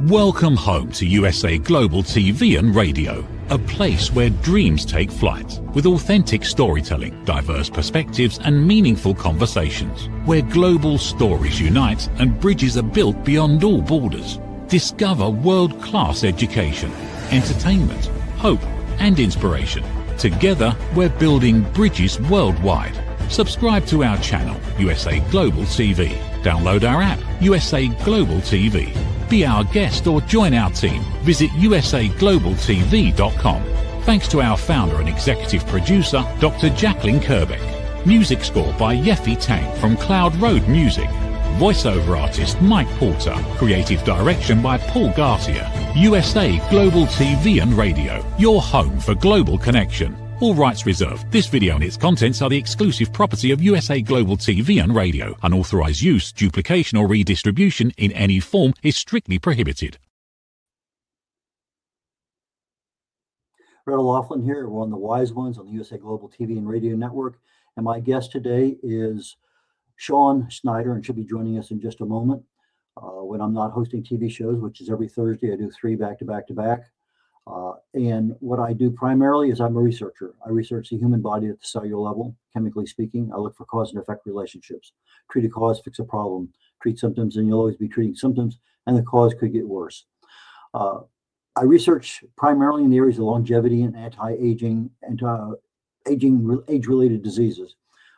Welcome home to USA Global TV and Radio, a place where dreams take flight, with authentic storytelling, diverse perspectives and meaningful conversations, where global stories unite and bridges are built beyond all borders. Discover world-class education, entertainment, hope and inspiration. Together, we're building bridges worldwide. Subscribe to our channel, USA Global TV. Download our app, USA Global TV. Be our guest or join our team. Visit usaglobaltv.com. Thanks to our founder and executive producer, Dr. Jacalyn Kerbeck. Music score by Yeffy Tang from Cloud Road Music. Voiceover artist Mike Porter. Creative direction by Paul Garcia. USA Global TV and Radio. Your home for global connection. All rights reserved. This video and its contents are the exclusive property of USA Global TV and Radio. Unauthorized use, duplication or redistribution in any form is strictly prohibited. Red Laughlin here. We're on the Wise Ones on the USA Global TV and Radio Network. And my guest today is Sean Snyder, and she'll be joining us in just a moment. When I'm not hosting TV shows, which is every Thursday, I do 3 back-to-back-to-back. And what I do primarily is I'm a researcher. I research the human body at the cellular level, chemically speaking. I look for cause and effect relationships. Treat a cause, fix a problem. Treat symptoms, and you'll always be treating symptoms, and the cause could get worse. I research primarily in the areas of longevity and anti-aging and age-related diseases.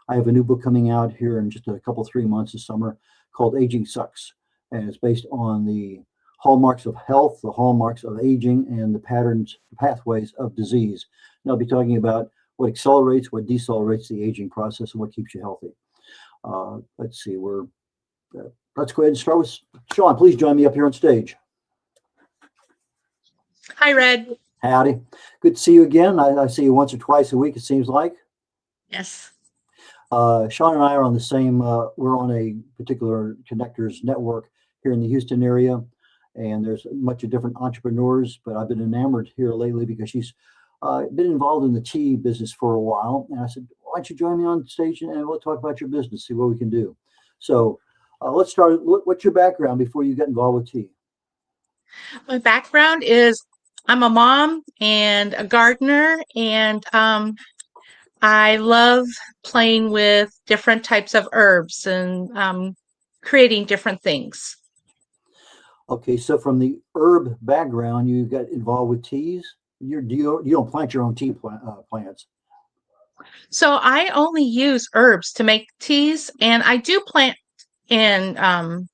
I have a new book coming out here in just a couple, 3 months this summer called Aging Sucks, and it's based on the hallmarks of health, the hallmarks of aging, and the patterns, pathways of disease. And I'll be talking about what accelerates, what decelerates the aging process, and what keeps you healthy. Let's see, let's go ahead and start with Sean. Please join me up here on stage. Hi, Red. Howdy. Good to see you again. I see you once or twice a week, it seems like. Yes. Sean and I are on the same, we're on a particular connectors network here in the Houston area. And there's much of different entrepreneurs, but I've been enamored here lately because she's been involved in the tea business for a while. And I said, why don't you join me on stage and we'll talk about your business, see what we can do. So let's start. What's your background before you get involved with tea? My background is I'm a mom and a gardener, and I love playing with different types of herbs and creating different things. Okay, so from the herb background, you got involved with teas. You don't plant your own tea plants. So I only use herbs to make teas, and I do plant and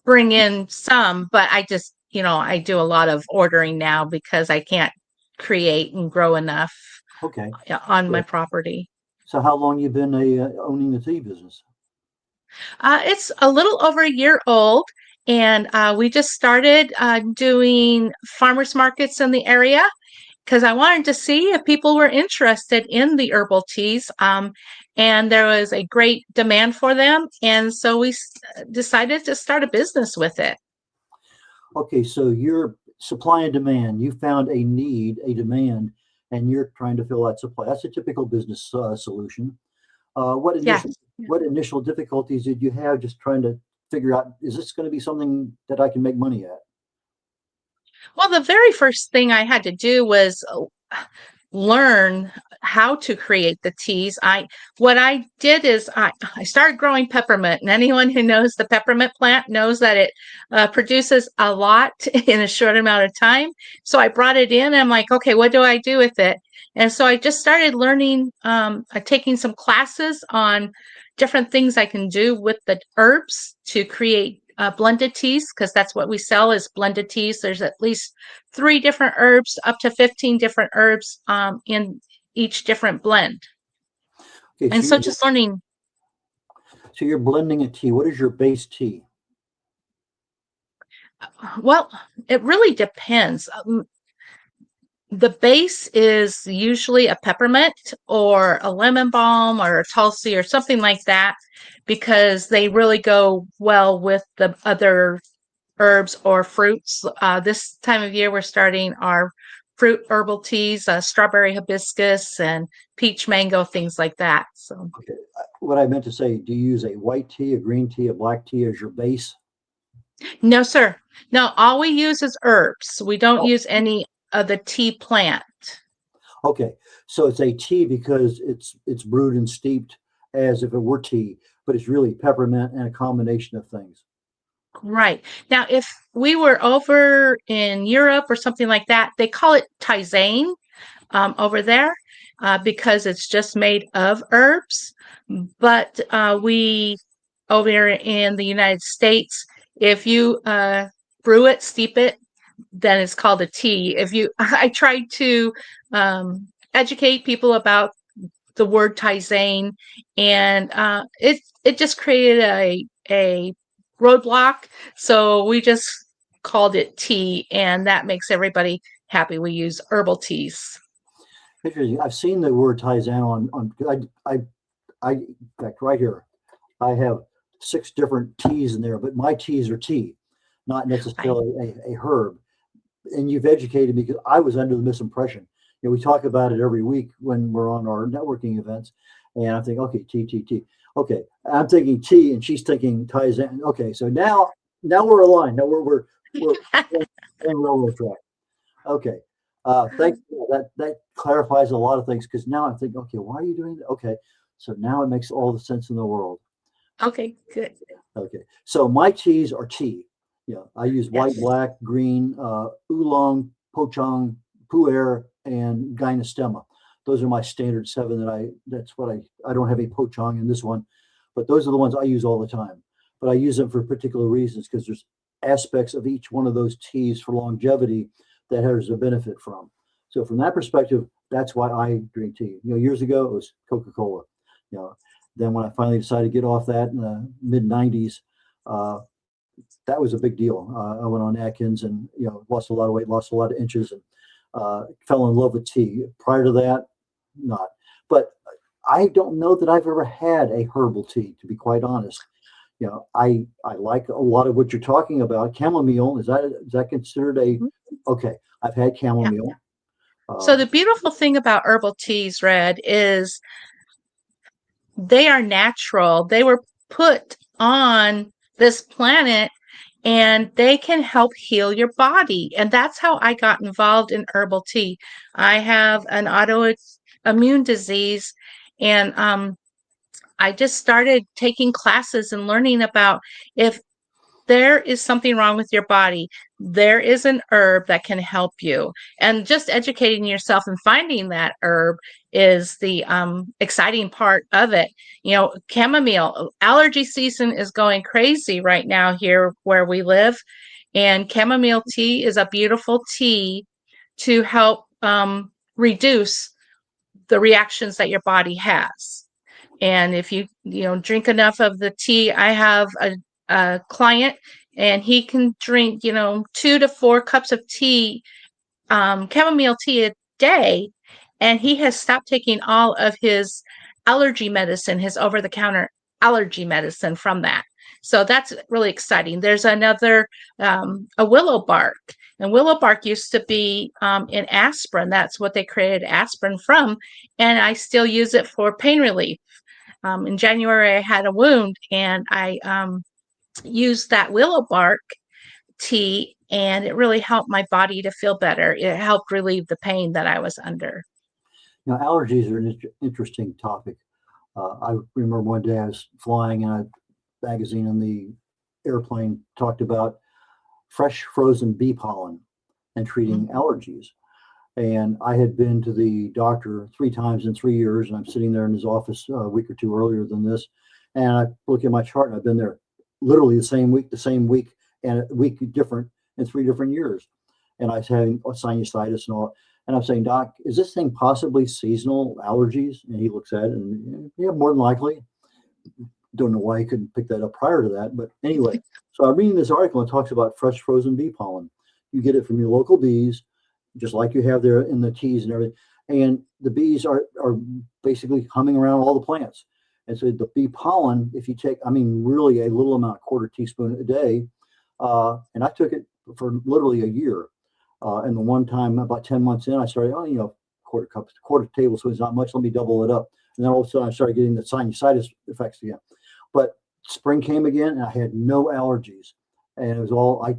bring in some, but I just, I do a lot of ordering now because I can't create and grow enough on my property. So how long you been owning the tea business? It's a little over a year old. And we just started doing farmers markets in the area because I wanted to see if people were interested in the herbal teas. And there was a great demand for them. And so we decided to start a business with it. Okay, so you're supply and demand. You found a need, a demand, and you're trying to fill that supply. That's a typical business solution. What initial difficulties did you have just trying to figure out, is this going to be something that I can make money at? Well, the very first thing I had to do was learn how to create the teas. What I did is I started growing peppermint, and anyone who knows the peppermint plant knows that it produces a lot in a short amount of time. So I brought it in and I'm like, okay, what do I do with it? And so I just started learning, taking some classes on different things I can do with the herbs to create blended teas, because that's what we sell is blended teas. There's at least 3 different herbs, up to 15 different herbs in each different blend. Okay, and so just learning. So you're blending a tea. What is your base tea? Well, it really depends. The base is usually a peppermint or a lemon balm or a tulsi or something like that, because they really go well with the other herbs or fruits. This time of year, we're starting our fruit herbal teas, strawberry hibiscus and peach mango, things like that. So, okay. What I meant to say, do you use a white tea, a green tea, a black tea as your base? No, sir. No, all we use is herbs. We don't Oh, use any of the tea plant. okay. So it's a tea because it's brewed and steeped as if it were tea, but it's really peppermint and a combination of things. Right. Now, if we were over in Europe or something like that, they call it tisane over there because it's just made of herbs. But we over here in the United States, if you brew it, steep it, then it's called a tea. If you, I tried to educate people about the word tisane, and it just created a roadblock. So we just called it tea, and that makes everybody happy. We use herbal teas. Interesting. I've seen the word Taizan in fact, right here, I have 6 different teas in there, but my teas are tea, not Right. necessarily a herb. And you've educated me because I was under the misimpression. We talk about it every week when we're on our networking events, and I'm thinking, okay, tea, tea, tea. Okay, I'm thinking tea, and she's thinking Taizan. Okay, so now we're aligned. Now we're on railroad track. Okay. Thanks. That clarifies a lot of things because now I'm thinking, okay, why are you doing that? Okay. So now it makes all the sense in the world. Okay, good. Okay. So my teas are tea. I use white, Yes. black, green, oolong, pochong, pu'er, and gynostema. Those are my standard 7 that's what I don't have a pochong in this one, but those are the ones I use all the time. But I use them for particular reasons because there's aspects of each one of those teas for longevity that there's a benefit from. So from that perspective, that's why I drink tea. Years ago it was Coca-Cola. You know, then when I finally decided to get off that in the mid '90s, uh, that was a big deal. I went on Atkins and lost a lot of weight, lost a lot of inches, and fell in love with tea. Prior to that, not. But I don't know that I've ever had a herbal tea, to be quite honest. I like a lot of what you're talking about. Chamomile, is that considered a Mhm. okay? I've had Yeah. chamomile. So Uh, the beautiful thing about herbal teas, Red, is they are natural. They were put on this planet and they can help heal your body. And that's how I got involved in herbal tea. I have an autoimmune disease, and I just started taking classes and learning about if there is something wrong with your body, there is an herb that can help you. And just educating yourself and finding that herb is the exciting part of it. Chamomile, allergy season is going crazy right now here where we live. And chamomile tea is a beautiful tea to help reduce the reactions that your body has. And if you drink enough of the tea, I have a client and he can drink 2 to 4 cups of tea, chamomile tea a day, and he has stopped taking all of his allergy medicine, his over-the-counter allergy medicine from that. So that's really exciting. There's another a willow bark, and willow bark used to be in aspirin. That's what they created aspirin from, and I still use it for pain relief. In January, I had a wound, and I used that willow bark tea, and it really helped my body to feel better. It helped relieve the pain that I was under. Allergies are an interesting topic. I remember one day I was flying and a magazine in the airplane talked about fresh frozen bee pollen and treating Mhm. allergies. And I had been to the doctor 3 times in 3 years, and I'm sitting there in his office a week or two earlier than this. And I look at my chart, and I've been there literally the same week, and a week different in 3 different years. And I was having sinusitis and all. And I'm saying, Doc, is this thing possibly seasonal allergies? And he looks at it, and yeah, more than likely. Don't know why he couldn't pick that up prior to that. But anyway, so I'm reading this article and it talks about fresh frozen bee pollen. You get it from your local bees, just like you have there in the teas and everything. And the bees are basically humming around all the plants. And so the bee pollen, if you take, I mean, really a little amount, quarter teaspoon a day, and I took it for literally a year. And the one time about 10 months in, I started, quarter tablespoon is not much. Let me double it up. And then all of a sudden I started getting the sinusitis effects again. But spring came again and I had no allergies. and it was all I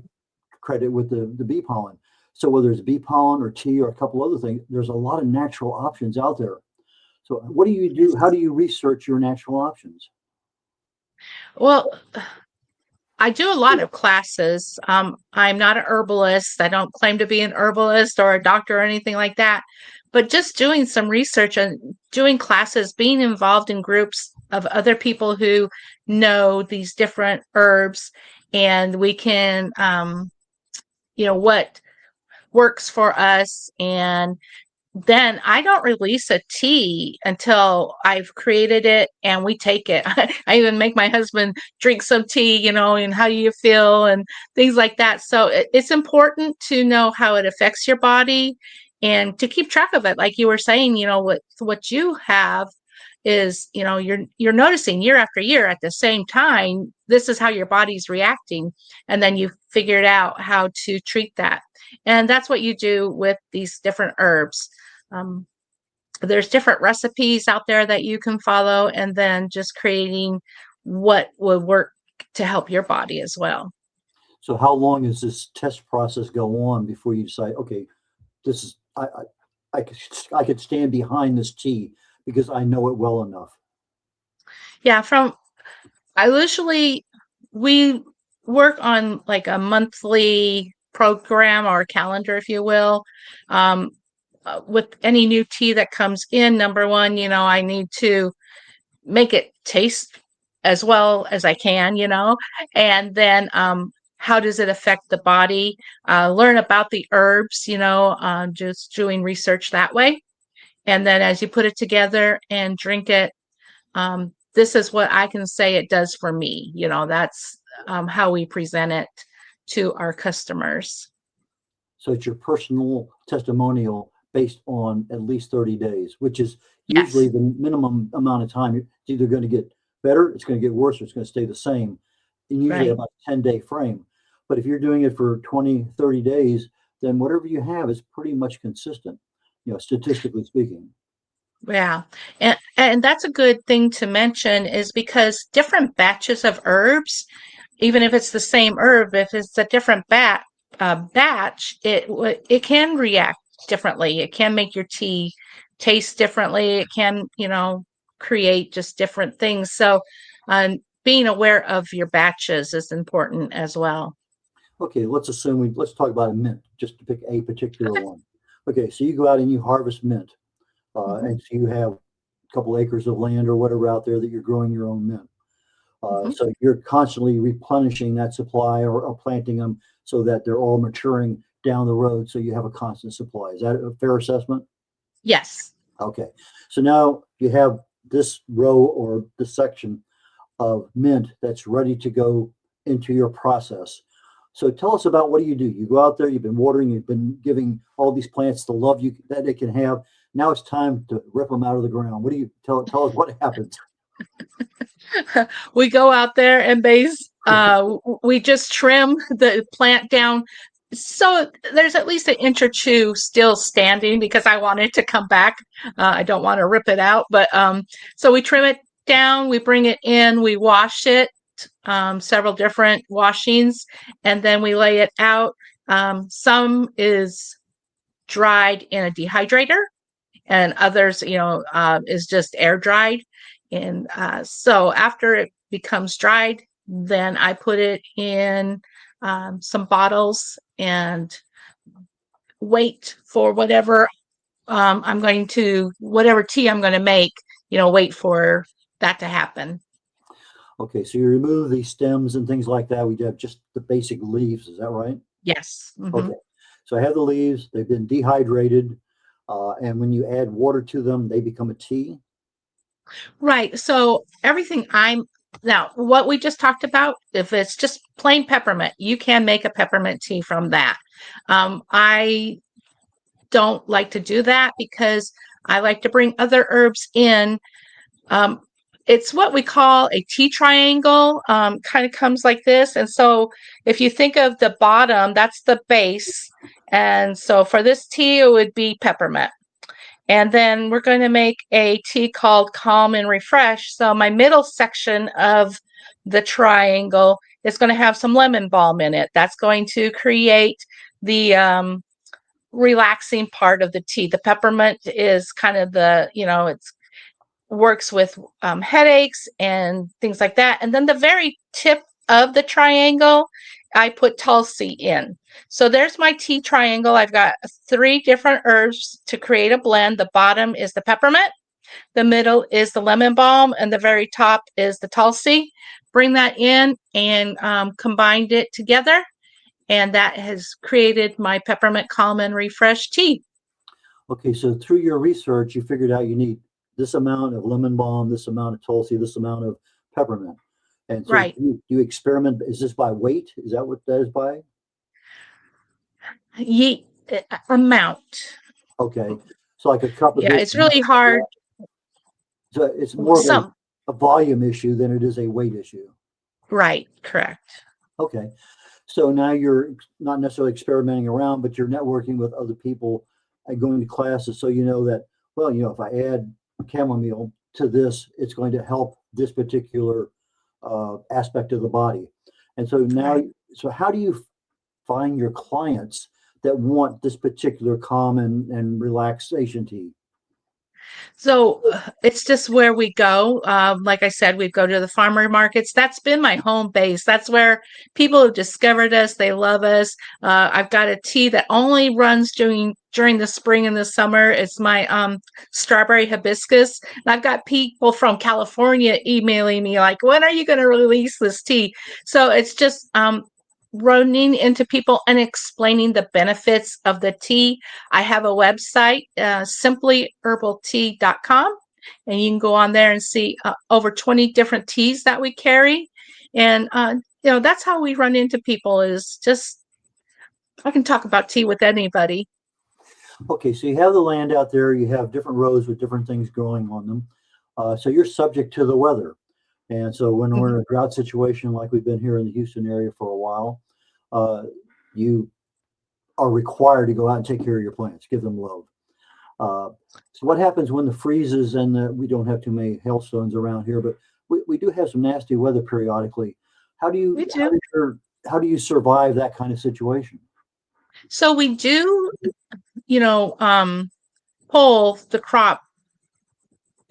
credit with the bee pollen. So whether it's bee pollen or tea or a couple other things, there's a lot of natural options out there. So what do you do? How do you research your natural options? Well, I do a lot of classes. I'm not an herbalist. I don't claim to be an herbalist or a doctor or anything like that. But just doing some research and doing classes, being involved in groups of other people who know these different herbs, and we can, what works for us. And then I don't release a tea until I've created it and we take it. I even make my husband drink some tea, and how you feel and things like that. So it's important to know how it affects your body and to keep track of it. Like you were saying, what you have is, you're noticing year after year at the same time, this is how your body's reacting. And then you figured out how to treat that. And that's what you do with these different herbs. Um, there's different recipes out there that you can follow, and then just creating what would work to help your body as well. So how long does this test process go on before you decide, okay, this is I could stand behind this tea because I know it well enough? Yeah, I usually we work on like a monthly program or calendar, if you will. Um, with any new tea that comes in, number one, I need to make it taste as well as I can, and then how does it affect the body? Learn about the herbs, just doing research that way. And then as you put it together and drink it, this is what I can say it does for me. That's how we present it to our customers. So it's your personal testimonial based on at least 30 days, which is usually Yes, the minimum amount of time. It's either going to get better, it's going to get worse, or it's going to stay the same in usually right. about a 10-day frame. But if you're doing it for 20, 30 days, then whatever you have is pretty much consistent, statistically speaking. Yeah. And that's a good thing to mention is because different batches of herbs, even if it's the same herb, if it's a different batch, it can react differently. It can make your tea taste differently. It can, create just different things. So, being aware of your batches is important as well. Okay, let's talk about a mint, just to pick a particular Okay. one. Okay, so you go out and you harvest mint, Hmm. and so you have a couple acres of land or whatever out there that you're growing your own mint. Hmm. So you're constantly replenishing that supply or planting them so that they're all maturing down the road. So you have a constant supply. Is that a fair assessment? Yes. Okay. So now you have this row or this section of mint that's ready to go into your process. So tell us about what do? You go out there, you've been watering, you've been giving all these plants the love that they can have. Now it's time to rip them out of the ground. What do you tell us what happens? We go out there and we just trim the plant down so there's at least an inch or two still standing because I want it to come back. I don't want to rip it out, but so we trim it down, we bring it in, we wash it, several different washings, and then we lay it out. Some is dried in a dehydrator, and others, is just air dried. And so after it becomes dried, then I put it in some bottles and wait for whatever tea I'm going to make, wait for that to happen. Okay, so you remove these stems and things like that. We have just the basic leaves. Is that right? Yes. Hmm. Okay. So I have the leaves. They've been dehydrated, and when you add water to them, they become a tea. Right. So now what we just talked about, if it's just plain peppermint, you can make a peppermint tea from that. I don't like to do that because I like to bring other herbs in. Um, it's what we call a tea triangle, kind of comes like this. And so if you think of the bottom, that's the base. And so for this tea, it would be peppermint. And then we're going to make a tea called Calm and Refresh. So my middle section of the triangle it's going to have some lemon balm in it. That's going to create the relaxing part of the tea. The peppermint is kind of it's works with headaches and things like that. And then the very tip of the triangle, I put Tulsi in. So there's my tea triangle. I've got 3 different herbs to create a blend. The bottom is the peppermint, the middle is the lemon balm, and the very top is the Tulsi. Bring that in and combined it together. And that has created my peppermint calm and refresh tea. Okay, so through your research, you figured out you need this amount of lemon balm, this amount of Tulsi, this amount of peppermint. And so Right. you experiment. Is this by weight? Is that what that is by? Amount. Okay. So like a cup of Yeah, this. it's really hard. So it's more of Some a volume issue than it is a weight issue. Right, correct. Okay. So now you're not necessarily experimenting around, but you're networking with other people and going to classes. So you know that, well, if I add chamomile to this, it's going to help this particular aspect of the body. And so now, Right. so how do you find your clients that want this particular calm and relaxation tea? So it's just where we go. Like I said, we go to the farmer markets. That's been my home base. That's where people have discovered us. They love us. I've got a tea that only runs during the spring and the summer. It's my strawberry hibiscus. And I've got people from California emailing me like, when are you going to release this tea? So it's just running into people and explaining the benefits of the tea. I have a website, simplyherbaltea.com, and you can go on there and see over 20 different teas that we carry. And, that's how we run into people is just, I can talk about tea with anybody. Okay, so you have the land out there, you have different rows with different things growing on them. So you're subject to the weather. And so when we're in a drought situation like we've been here in the Houston area for a while, you are required to go out and take care of your plants, give them love. So what happens when the freezes and we don't have too many hailstones around here, but we do have some nasty weather periodically. How do you how do you survive that kind of situation? So we do, pull the crop,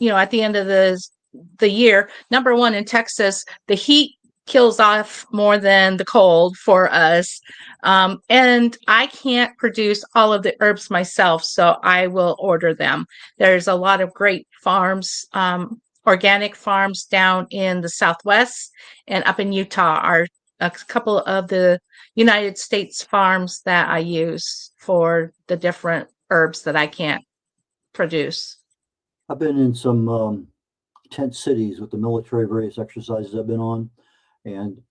at the end of the year. Number one, in Texas, the heat kills off more than the cold for us. And I can't produce all of the herbs myself, so I will order them. There's a lot of great farms, organic farms down in the Southwest, and up in Utah are a couple of the United States farms that I use for the different herbs that I can't produce. I've been in some tent cities with the military, various exercises I've been on. And,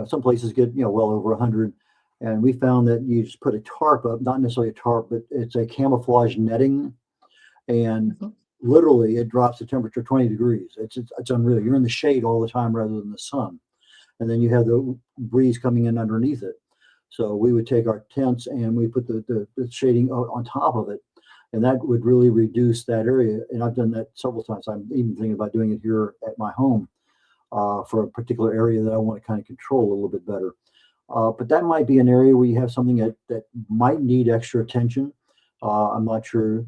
some places get, well over 100. And we found that you just put a tarp up, not necessarily a tarp, but it's a camouflage netting. And literally it drops the temperature 20 degrees. It's unreal. You're in the shade all the time rather than the sun. And then you have the breeze coming in underneath it. So we would take our tents and we put the shading on top of it. And that would really reduce that area. And I've done that several times. I'm even thinking about doing it here at my home for a particular area that I want to kind of control a little bit better. But that might be an area where you have something that might need extra attention. I'm not sure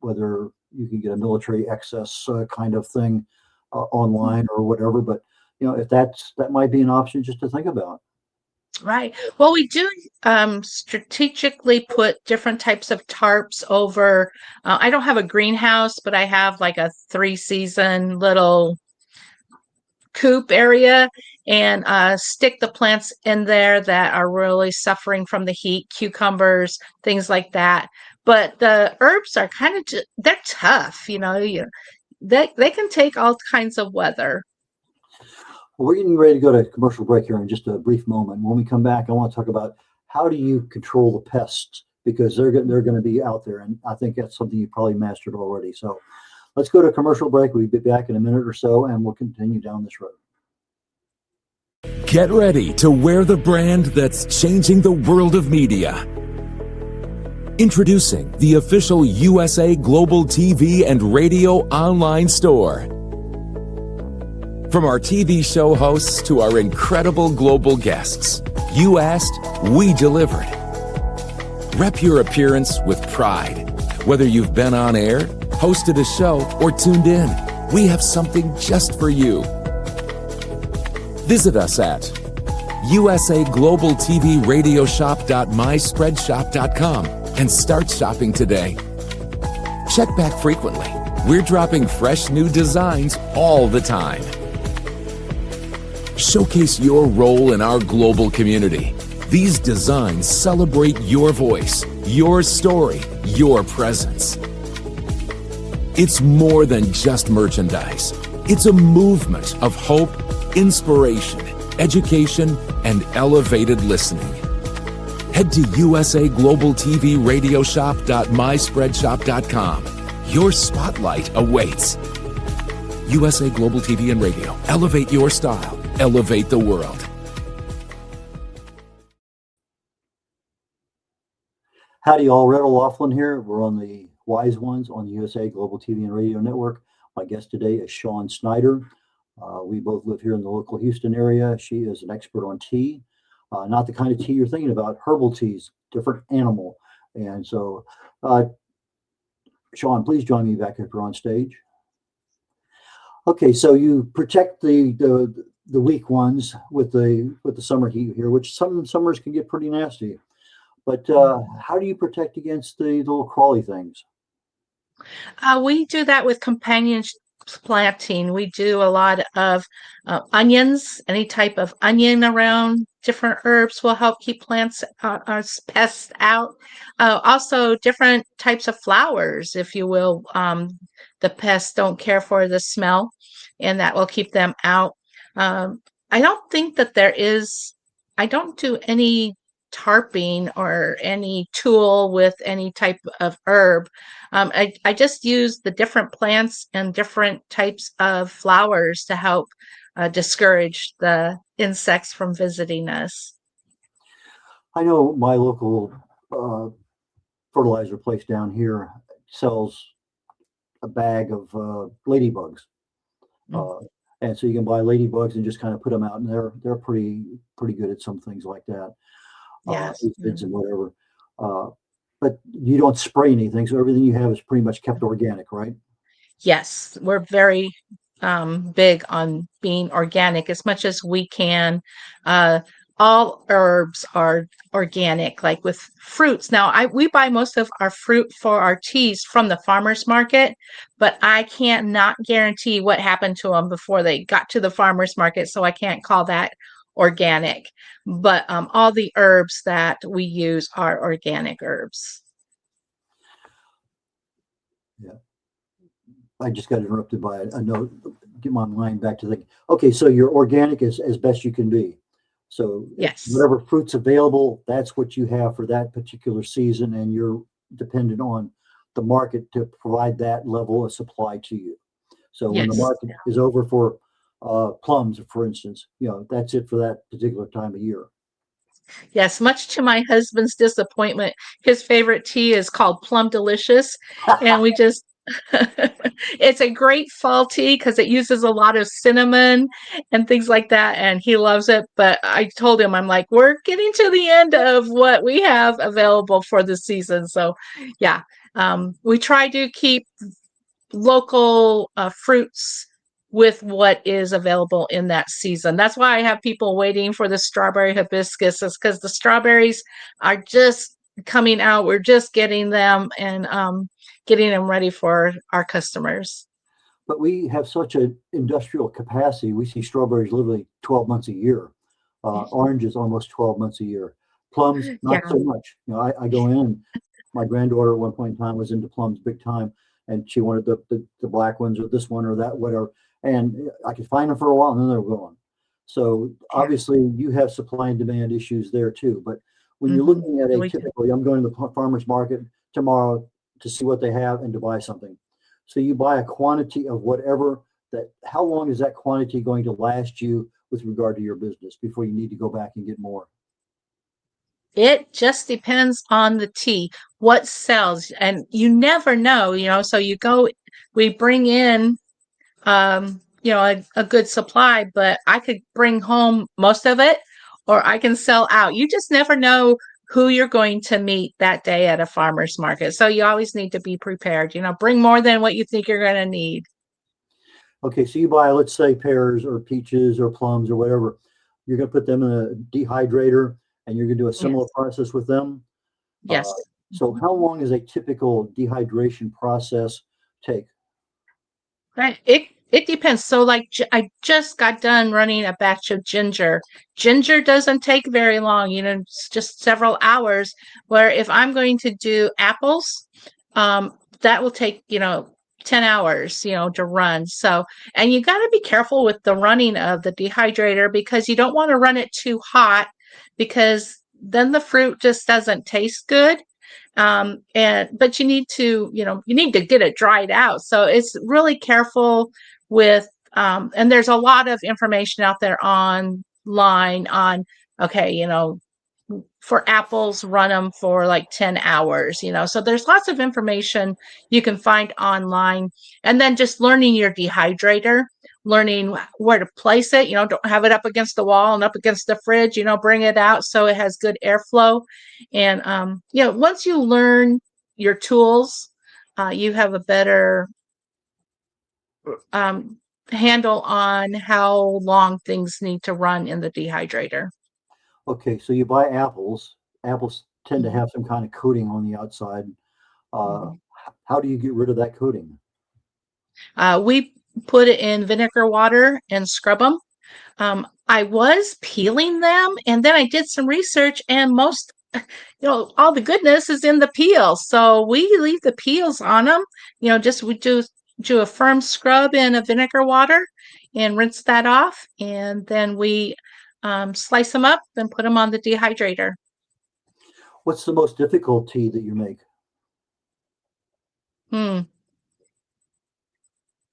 whether you can get a military excess kind of thing online or whatever. But if that might be an option just to think about. Right. Well, we do strategically put different types of tarps over. I don't have a greenhouse, but I have like a 3-season little coop area, and stick the plants in there that are really suffering from the heat, cucumbers, things like that. But the herbs are kind of, they're tough, they can take all kinds of weather. Well, we're getting ready to go to commercial break here in just a brief moment. When we come back, I want to talk about how do you control the pests, because they're going to be out there, and I think that's something you probably mastered already. So let's go to commercial break. We'll be back in a minute or so, and we'll continue down this road. Get ready to wear the brand that's changing the world of media. Introducing the official USA Global TV and Radio online store. From our TV show hosts to our incredible global guests, you asked, we delivered. Rep your appearance with pride. Whether you've been on air, hosted a show, or tuned in, we have something just for you. Visit us at usaglobaltvradioshoп.myspreadshop.com and start shopping today. Check back frequently. We're dropping fresh new designs all the time. Showcase your role in our global community. These designs celebrate your voice, your story, your presence. It's more than just merchandise. It's a movement of hope, inspiration, education, and elevated listening. Head to usaglobaltvradioshoп.myspreadshop.com. Your spotlight awaits. USA Global TV and Radio. Elevate your style. Elevate the world. Howdy, all. Red O'Loughlin here. We're on the Wise Ones on the USA Global TV and Radio Network. My guest today is Shawn Snyder. We both live here in the local Houston area. She is an expert on tea, not the kind of tea you're thinking about, herbal teas, different animal. And so, Shawn, please join me back if you're on stage. Okay, so you protect the weak ones with the summer heat here, which some summers can get pretty nasty. But how do you protect against the little crawly things? We do that with companion planting. We do a lot of onions. Any type of onion around different herbs will help keep plants pests out. Also, different types of flowers, if you will. The pests don't care for the smell, and that will keep them out. I don't think that I don't do any tarping or any tool with any type of herb. I just use the different plants and different types of flowers to help discourage the insects from visiting us. I know my local fertilizer place down here sells a bag of ladybugs. And so you can buy ladybugs and just kind of put them out, and they're pretty good at some things like that. Yes. Aphids and whatever. But you don't spray anything, so everything you have is pretty much kept organic, right? Yes, we're very big on being organic as much as we can. All herbs are organic, like with fruits. Now, we buy most of our fruit for our teas from the farmers market, but I can't not guarantee what happened to them before they got to the farmers market, so I can't call that organic. But all the herbs that we use are organic herbs. Yeah. I just got interrupted by a note. Get my mind back to thinking. Okay, so you're organic as best you can be. So yes, whatever fruit's available, that's what you have for that particular season, and you're dependent on the market to provide that level of supply to you. So when the market is over for plums, for instance, that's it for that particular time of year. Yes, much to my husband's disappointment, his favorite tea is called Plum Delicious, and we just it's a great fall tea because it uses a lot of cinnamon and things like that, and he loves it. But I told him, I'm like, we're getting to the end of what we have available for the season. So yeah, we try to keep local fruits with what is available in that season. That's why I have people waiting for the strawberry hibiscus, is because the strawberries are just coming out. We're just getting them and getting them ready for our customers. But we have such an industrial capacity. We see strawberries literally 12 months a year. Oranges almost 12 months a year. Plums, not so much. I go in. My granddaughter at one point in time was into plums big time, and she wanted the black ones or this one or that, whatever. And I could find them for a while, and then they were gone. So obviously, you have supply and demand issues there too. But when you're looking at typically, I'm going to the farmer's market tomorrow to see what they have and to buy something. So you buy a quantity of whatever that. How long is that quantity going to last you with regard to your business before you need to go back and get more? It just depends on the tea, what sells, and you never know. So we bring in a good supply, but I could bring home most of it or I can sell out. You just never know who you're going to meet that day at a farmer's market. So you always need to be prepared, bring more than what you think you're going to need. Okay, so you buy, let's say, pears or peaches or plums or whatever. You're going to put them in a dehydrator and you're going to do a similar process with them. Yes. So how long does a typical dehydration process take? Right. It depends. So like I just got done running a batch of ginger. Ginger doesn't take very long, it's just several hours. Where if I'm going to do apples, that will take, 10 hours, to run. So, and you got to be careful with the running of the dehydrator because you don't want to run it too hot because then the fruit just doesn't taste good. But you need to get it dried out. So it's really careful with, and there's a lot of information out there online on, okay, for apples, run them for like 10 hours, so there's lots of information you can find online. And then just learning your dehydrator, learning where to place it, don't have it up against the wall and up against the fridge, bring it out so it has good airflow. And, once you learn your tools, you have a better handle on how long things need to run in the dehydrator. Okay, so you buy apples. Apples tend to have some kind of coating on the outside. How do you get rid of that coating? We put it in vinegar water and scrub them. I was peeling them, and then I did some research, and most, all the goodness is in the peel. So we leave the peels on them. We do a firm scrub in a vinegar water and rinse that off, and then we slice them up and put them on the dehydrator. What's the most difficult tea that you make?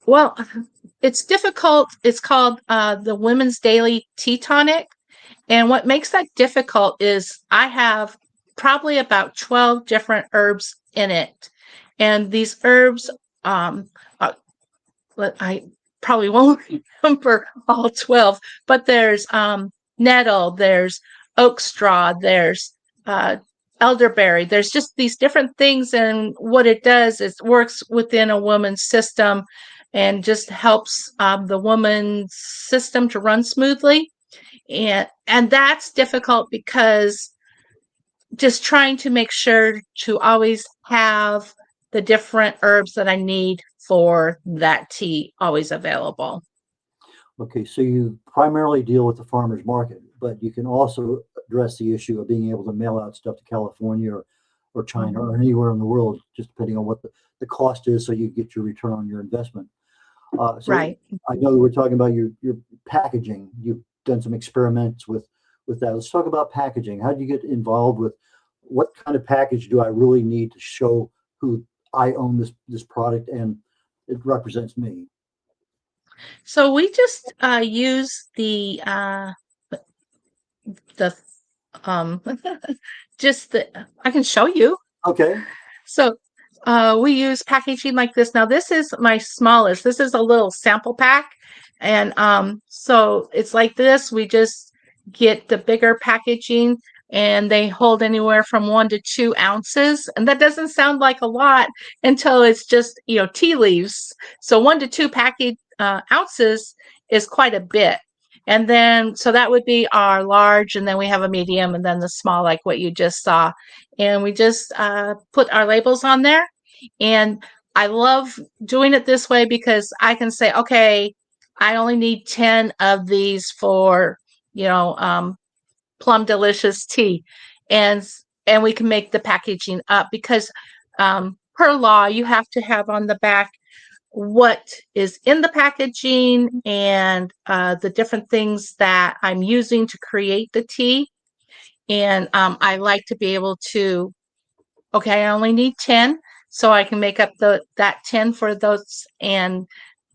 Well, it's difficult. It's called the Women's Daily Tea Tonic. And what makes that difficult is I have probably about 12 different herbs in it. And these herbs, I probably won't remember all 12, but there's nettle, there's oak straw, there's elderberry. There's just these different things. And what it does is works within a woman's system and just helps the woman's system to run smoothly. And that's difficult because just trying to make sure to always have the different herbs that I need for that tea always available. Okay, so you primarily deal with the farmer's market, but you can also address the issue of being able to mail out stuff to California or China or anywhere in the world, just depending on what the cost is, so you get your return on your investment. Right. I know we're talking about your packaging. You've done some experiments with that. Let's talk about packaging. How do you get involved with what kind of package do I really need to show who I own this product and it represents me? So we just use the just the I can show you. Okay. So we use packaging like this. Now this is my smallest. This is a little sample pack. And so it's like this. We just get the bigger packaging and they hold anywhere from 1 to 2 ounces. And that doesn't sound like a lot until it's just, tea leaves. So 1 to 2 ounces is quite a bit. And then, so that would be our large, and then we have a medium, and then the small, like what you just saw. And we just put our labels on there. And I love doing it this way because I can say, okay, I only need 10 of these for, Plum Delicious tea. And we can make the packaging up because per law, you have to have on the back what is in the packaging and the different things that I'm using to create the tea. And I like to be able to, okay, I only need 10, so I can make up that 10 for those, and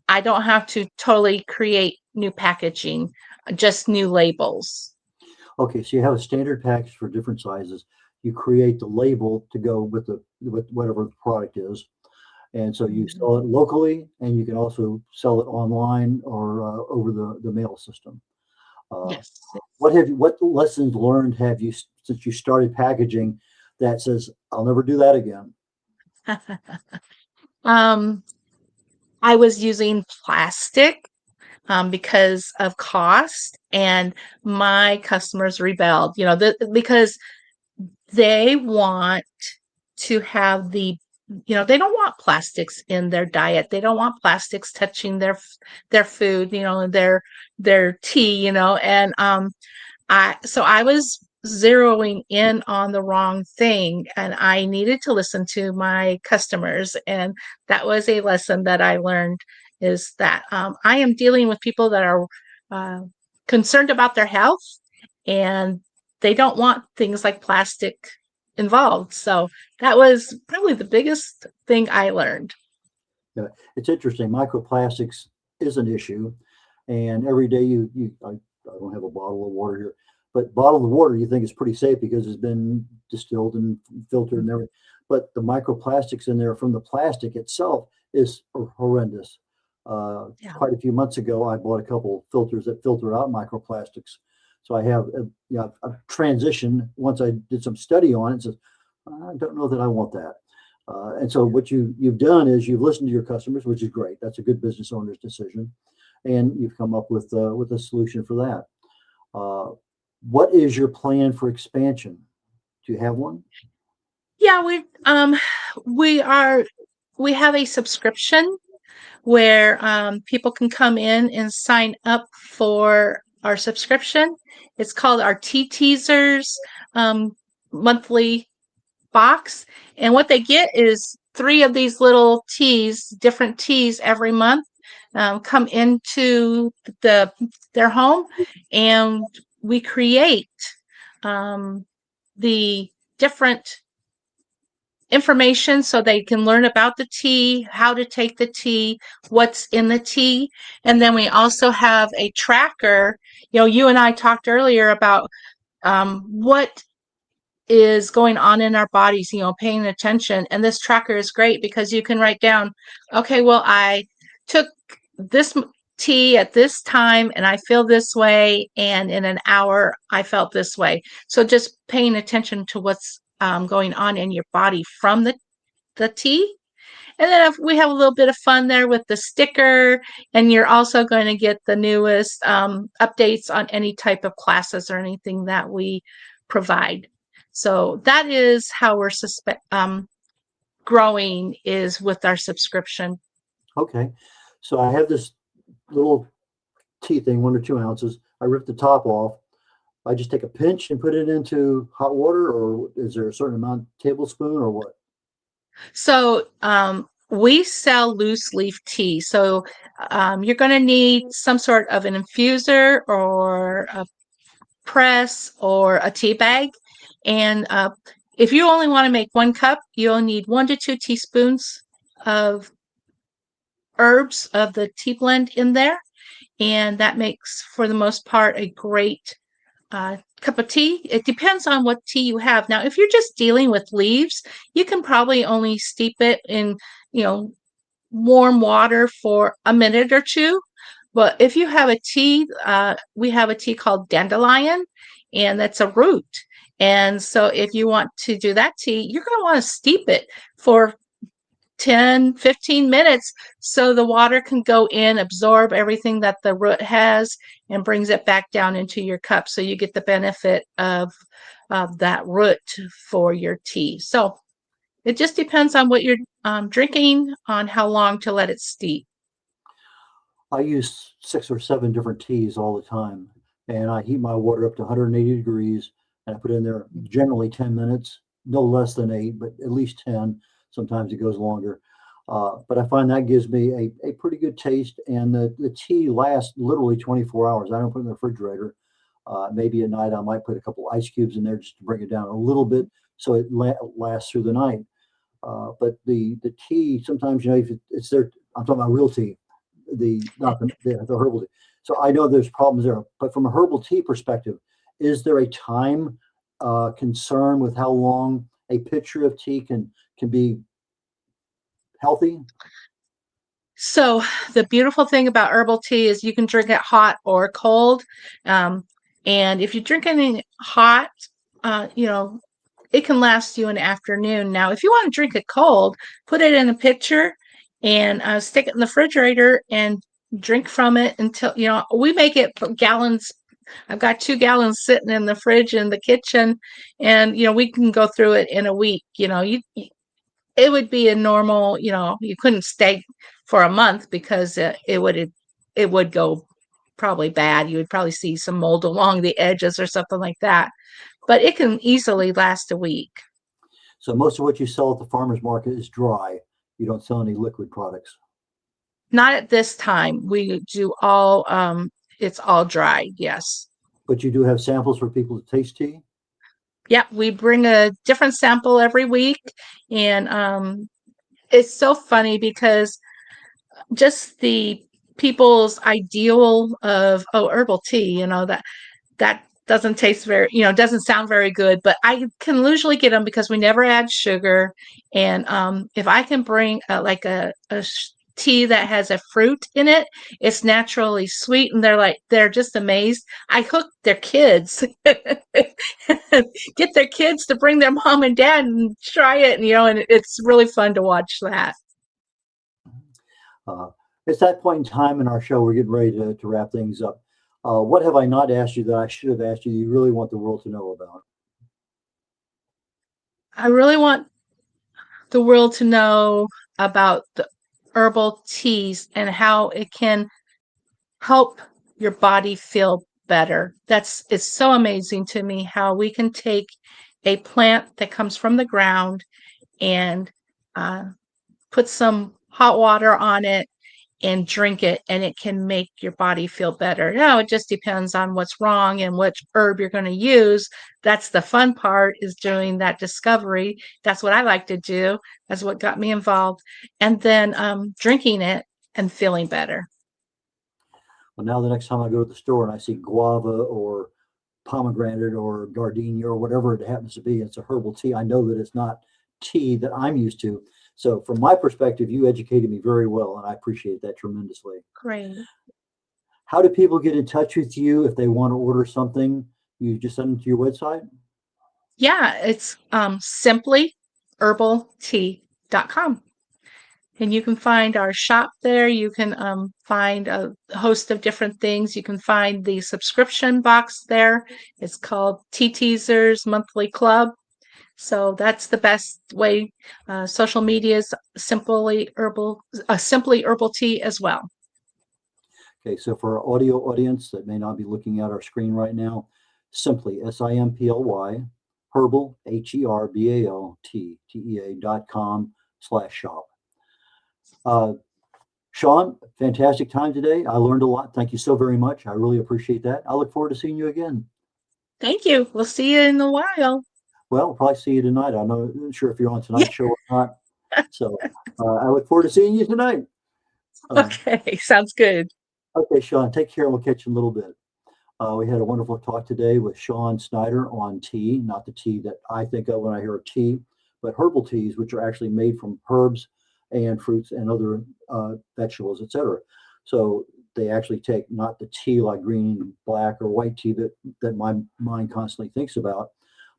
I don't have to totally create new packaging, just new labels. Okay, so you have a standard package for different sizes. You create the label to go with whatever the product is. And so you sell it locally, and you can also sell it online or over the mail system. Yes. What lessons learned have you since you started packaging that says, I'll never do that again? I was using plastic because of cost, and my customers rebelled, because they want to have they don't want plastics in their diet. They don't want plastics touching their food, their tea, and I was zeroing in on the wrong thing, and I needed to listen to my customers. And that was a lesson that I learned, is that I am dealing with people that are uh, concerned about their health, and they don't want things like plastic involved. So that was probably the biggest thing I learned. Yeah, it's interesting. Microplastics is an issue, and every day I don't have a bottle of water here, but bottled water you think is pretty safe because it's been distilled and filtered and everything. But the microplastics in there from the plastic itself is horrendous. Yeah. Quite a few months ago, I bought a couple filters that filter out microplastics. So I have a transition once I did some study on it. And says, I don't know that I want that. And so what you've done is you've listened to your customers, which is great. That's a good business owner's decision, and you've come up with a solution for that. What is your plan for expansion? Do you have one? Yeah, we have a subscription where people can come in and sign up for our subscription. It's called our Tea Teasers monthly box. And what they get is 3 of these little teas, different teas every month, come into their home, and we create the different information so they can learn about the tea, how to take the tea, what's in the tea. And then we also have a tracker. You and I talked earlier about what is going on in our bodies, paying attention. And this tracker is great because you can write down, okay, well, I took this tea at this time and I feel this way, and in an hour I felt this way. So just paying attention to what's going on in your body from the tea. And then if we have a little bit of fun there with the sticker, and you're also going to get the newest updates on any type of classes or anything that we provide. So that is how we're growing, is with our subscription. Okay. So I have this little tea thing, 1 or 2 ounces. I rip the top off. I just take a pinch and put it into hot water, or is there a certain amount, tablespoon, or what? So we sell loose leaf tea. So you're going to need some sort of an infuser or a press or a tea bag. And if you only want to make 1 cup, you'll need 1 to 2 teaspoons of herbs of the tea blend in there. And that makes, for the most part, a great cup of tea. It depends on what tea you have. Now, if you're just dealing with leaves, you can probably only steep it in, warm water for a minute or 2. But if you have a tea, we have a tea called dandelion, and that's a root. And so if you want to do that tea, you're going to want to steep it for 10, 15 minutes so the water can go in, absorb everything that the root has, and brings it back down into your cup. So you get the benefit of that root for your tea. So it just depends on what you're drinking, on how long to let it steep. I use 6 or 7 different teas all the time, and I heat my water up to 180 degrees, and I put in there generally 10 minutes, no less than 8, but at least 10. Sometimes it goes longer. But I find that gives me a pretty good taste, and the tea lasts literally 24 hours. I don't put it in the refrigerator. Maybe at night I might put a couple ice cubes in there just to bring it down a little bit so it lasts through the night. But the tea, sometimes, if it's there, I'm talking about real tea, not the herbal tea. So I know there's problems there, but from a herbal tea perspective, is there a time concern with how long a pitcher of tea can be healthy? So the beautiful thing about herbal tea is you can drink it hot or cold. And if you drink anything hot, it can last you an afternoon. Now, if you want to drink it cold, put it in a pitcher and stick it in the refrigerator and drink from it until, we make it gallons. I've got 2 gallons sitting in the fridge in the kitchen, and, we can go through it in a week. It would be a normal, you couldn't stay for a month because it would go probably bad. You would probably see some mold along the edges or something like that. But it can easily last a week. So most of what you sell at the farmer's market is dry. You don't sell any liquid products. Not at this time. We do all, it's all dry, yes. But you do have samples for people to taste tea? Yeah, we bring a different sample every week. And it's so funny because just the people's ideal of, herbal tea, that doesn't taste very, doesn't sound very good, but I can usually get them because we never add sugar. And if I can bring a tea that has a fruit in it, it's naturally sweet, and they're just amazed. I hook their kids, get their kids to bring their mom and dad and try it, and it's really fun to watch that. It's that point in time in our show. We're getting ready to wrap things up. What have I not asked you that I should have asked you really want the world to know about? I really want the world to know about the herbal teas and how it can help your body feel better. It's so amazing to me how we can take a plant that comes from the ground and put some hot water on it and drink it, and it can make your body feel better. Now, it just depends on what's wrong and which herb you're going to use. That's the fun part, is doing that discovery. That's what I like to do. That's what got me involved. And then drinking it and feeling better. Well, now the next time I go to the store and I see guava or pomegranate or gardenia or whatever it happens to be, it's a herbal tea. I know that it's not tea that I'm used to. So from my perspective, you educated me very well, and I appreciate that tremendously. Great. How do people get in touch with you if they want to order something? You just send them to your website? Yeah, it's simplyherbaltea.com. And you can find our shop there. You can find a host of different things. You can find the subscription box there. It's called Tea Teasers Monthly Club. So that's the best way. Social media is Simply Herbal Tea as well. Okay, so for our audio audience that may not be looking at our screen right now, simply SIMPLY Herbal HERBALTEA.com/shop. Sean, fantastic time today. I learned a lot. Thank you so very much. I really appreciate that. I look forward to seeing you again. Thank you. We'll see you in a while. Well, probably see you tonight. I'm not sure if you're on tonight's show or not. So I look forward to seeing you tonight. Okay, sounds good. Okay, Sean, take care. We'll catch you in a little bit. We had a wonderful talk today with Sean Snyder on tea, not the tea that I think of when I hear of tea, but herbal teas, which are actually made from herbs and fruits and other vegetables, etc. So they actually take not the tea like green, black, or white tea that my mind constantly thinks about,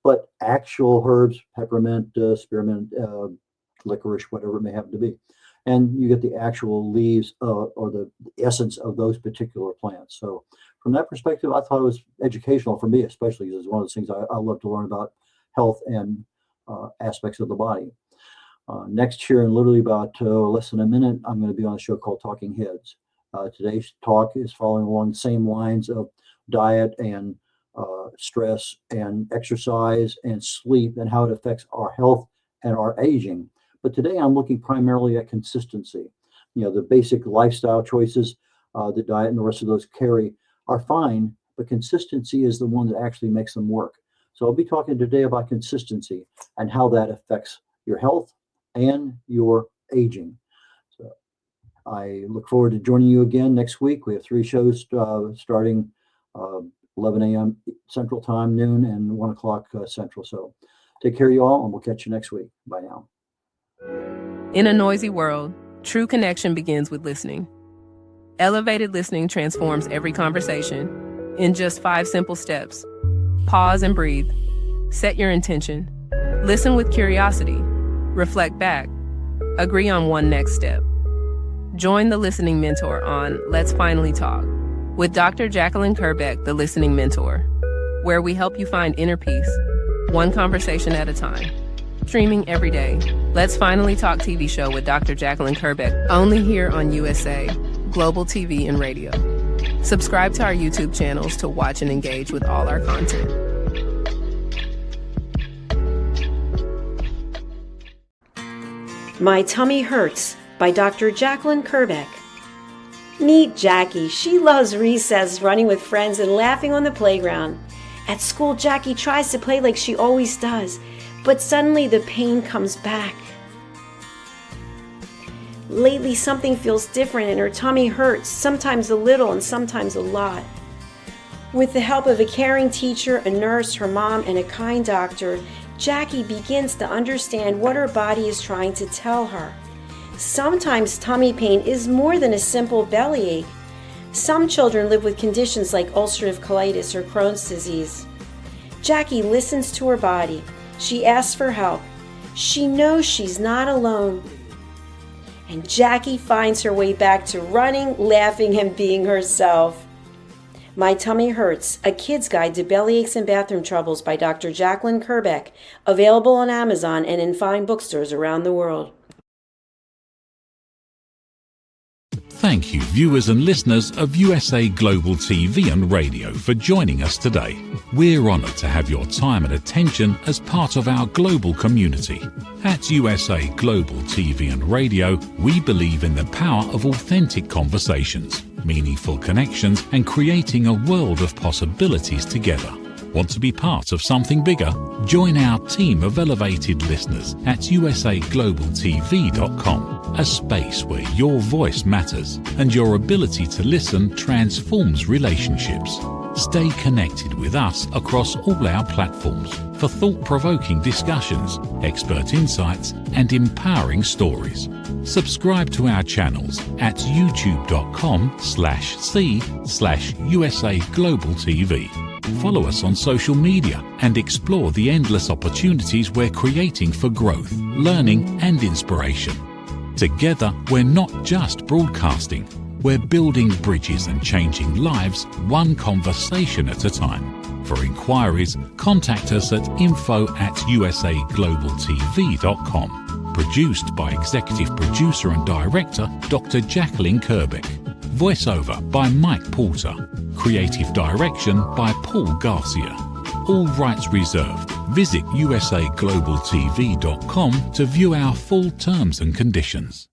but actual herbs, peppermint, spearmint, licorice, whatever it may happen to be. And you get the actual leaves or the essence of those particular plants. So from that perspective, I thought it was educational for me, especially because it's one of those things I love to learn about health and aspects of the body. Next year, in literally about less than a minute, I'm going to be on a show called Talking Heads. Today's talk is following along the same lines of diet and stress and exercise and sleep and how it affects our health and our aging. But today I'm looking primarily at consistency. The basic lifestyle choices, the diet and the rest of those carry are fine, but consistency is the one that actually makes them work. So I'll be talking today about consistency and how that affects your health and your aging. So I look forward to joining you again next week. We have 3 shows starting 11 a.m. Central Time, noon, and 1 o'clock Central. So take care of you all, and we'll catch you next week. Bye now. In a noisy world, true connection begins with listening. Elevated listening transforms every conversation in just 5 simple steps. Pause and breathe. Set your intention. Listen with curiosity. Reflect back. Agree on one next step. Join the Listening Mentor on Let's Finally Talk with Dr. Jacalyn Kerbeck, the Listening Mentor, where we help you find inner peace, one conversation at a time. Streaming every day, Let's Finally Talk TV show with Dr. Jacalyn Kerbeck, only here on USA, Global TV and Radio. Subscribe to our YouTube channels to watch and engage with all our content. My Tummy Hurts by Dr. Jacalyn Kerbeck. Meet Jackie. She loves recess, running with friends, and laughing on the playground. At school, Jackie tries to play like she always does, but suddenly the pain comes back. Lately, something feels different and her tummy hurts, sometimes a little and sometimes a lot. With the help of a caring teacher, a nurse, her mom, and a kind doctor, Jackie begins to understand what her body is trying to tell her. Sometimes tummy pain is more than a simple bellyache. Some children live with conditions like ulcerative colitis or Crohn's disease. Jackie listens to her body. She asks for help. She knows she's not alone. And Jackie finds her way back to running, laughing, and being herself. My Tummy Hurts, a kid's guide to bellyaches and bathroom troubles by Dr. Jacalyn Kerbeck, available on Amazon and in fine bookstores around the world. Thank you, viewers and listeners of USA Global TV and Radio, for joining us today. We're honoured to have your time and attention as part of our global community. At USA Global TV and Radio, we believe in the power of authentic conversations, meaningful connections, and creating a world of possibilities together. Want to be part of something bigger? Join our team of elevated listeners at usaglobaltv.com, a space where your voice matters and your ability to listen transforms relationships. Stay connected with us across all our platforms for thought-provoking discussions, expert insights, and empowering stories. Subscribe to our channels at youtube.com/c/USA-Global-TV. Follow us on social media and explore the endless opportunities we're creating for growth, learning, and inspiration. Together, we're not just broadcasting, we're building bridges and changing lives one conversation at a time. For inquiries, contact us at info@usaglobaltv.com. Produced by Executive Producer and Director Dr. Jacalyn Kerbeck. Voiceover by Mike Porter. Creative direction by Paul Garcia. All rights reserved. Visit usaglobaltv.com to view our full terms and conditions.